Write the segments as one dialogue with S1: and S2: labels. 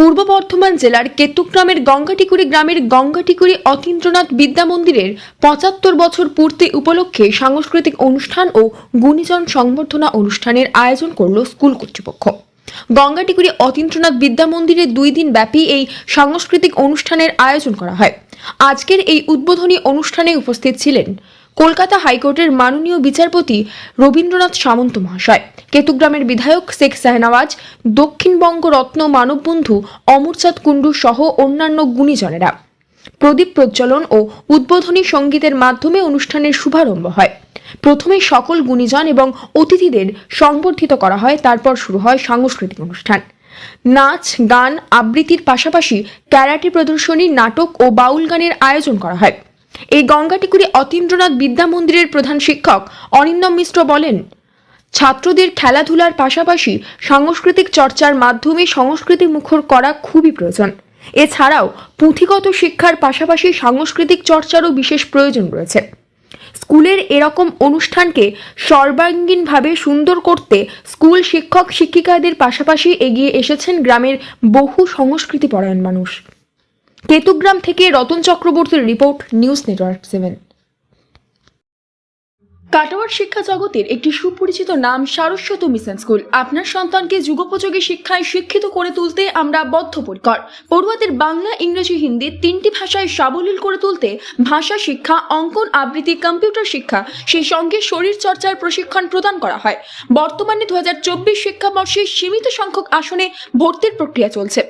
S1: পূর্ব বর্ধমান জেলার কেতুগ্রামের গঙ্গাটিকুড়ি গ্রামের গঙ্গাটিকুড়ি অতীন্দ্রনাথ বিদ্যা মন্দিরের ৭৫ বছর পূর্তি উপলক্ষে সাংস্কৃতিক অনুষ্ঠান ও গুণীজন সংবর্ধনা অনুষ্ঠানের আয়োজন করল স্কুল কর্তৃপক্ষ। গঙ্গাটিকুড়ি অতীন্দ্রনাথ বিদ্যা মন্দিরে 2 দিন ব্যাপী এই সাংস্কৃতিক অনুষ্ঠানের আয়োজন করা হয়। আজকের এই উদ্বোধনী অনুষ্ঠানে উপস্থিত ছিলেন কলকাতা হাইকোর্টের মাননীয় বিচারপতি রবীন্দ্রনাথ সামন্ত মহাশয়, কেতুগ্রামের বিধায়ক শেখ শাহনওয়াজ, দক্ষিণবঙ্গ রত্ন মানববন্ধু অমরচাঁদ কুণ্ডু সহ অন্যান্য গুণীজনেরা। প্রদীপ প্রজ্বলন ও উদ্বোধনী সঙ্গীতের মাধ্যমে অনুষ্ঠানের শুভারম্ভ হয়। প্রথমে সকল গুণীজন এবং অতিথিদের সংবর্ধিত করা হয়, তারপর শুরু হয় সাংস্কৃতিক অনুষ্ঠান। নাচ, গান, আবৃত্তির পাশাপাশি ক্যারাটে প্রদর্শনী, নাটক ও বাউল গানের আয়োজন করা হয়। এই গঙ্গাটিকুড়ি অতীন্দ্রনাথ বিদ্যা মন্দিরের প্রধান শিক্ষক অরিন্দম মিশ্র বলেন, ছাত্রদের খেলাধুলার পাশাপাশি সাংস্কৃতিক চর্চার মাধ্যমে সংস্কৃতি মুখর করা খুবই প্রয়োজন। এছাড়াও পুঁথিগত শিক্ষার পাশাপাশি সাংস্কৃতিক চর্চারও বিশেষ প্রয়োজন রয়েছে। স্কুলের এরকম অনুষ্ঠানকে সর্বাঙ্গীনভাবে সুন্দর করতে স্কুল শিক্ষক শিক্ষিকাদের পাশাপাশি এগিয়ে এসেছেন গ্রামের বহু সংস্কৃতিপরায়ণ মানুষ। কেতুগ্রাম থেকে রতন চক্রবর্তীর রিপোর্ট, নিউজ নেটওয়ার্ক 7। কাটোয়ার শিক্ষা জগতের একটি সুপরিচিত নাম সারস্বত মিশন স্কুল। আপনার সন্তানকে যুগোপযোগী শিক্ষায় শিক্ষিত করে তুলতে আমরা বদ্ধপরিকর। পড়ুয়াদের বাংলা, ইংরেজি, হিন্দি 3টি ভাষায় সাবলীল করে তুলতে ভাষা শিক্ষা, অঙ্কন, আবৃত্তি, কম্পিউটার শিক্ষা, সেই সঙ্গে শরীর চর্চার প্রশিক্ষণ প্রদান করা হয়। বর্তমানে 2024 শিক্ষাবর্ষে সীমিত সংখ্যক আসনে ভর্তির প্রক্রিয়া চলছে।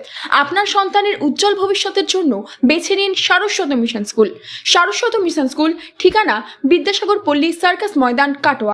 S1: আপনার সন্তানের উজ্জ্বল ভবিষ্যতের জন্য বেছে নিন Saraswat mission school. Saraswat mission school ঠিকানা বিদ্যাসাগর পল্লী, সার্কাস ময়দান, কাটোয়া।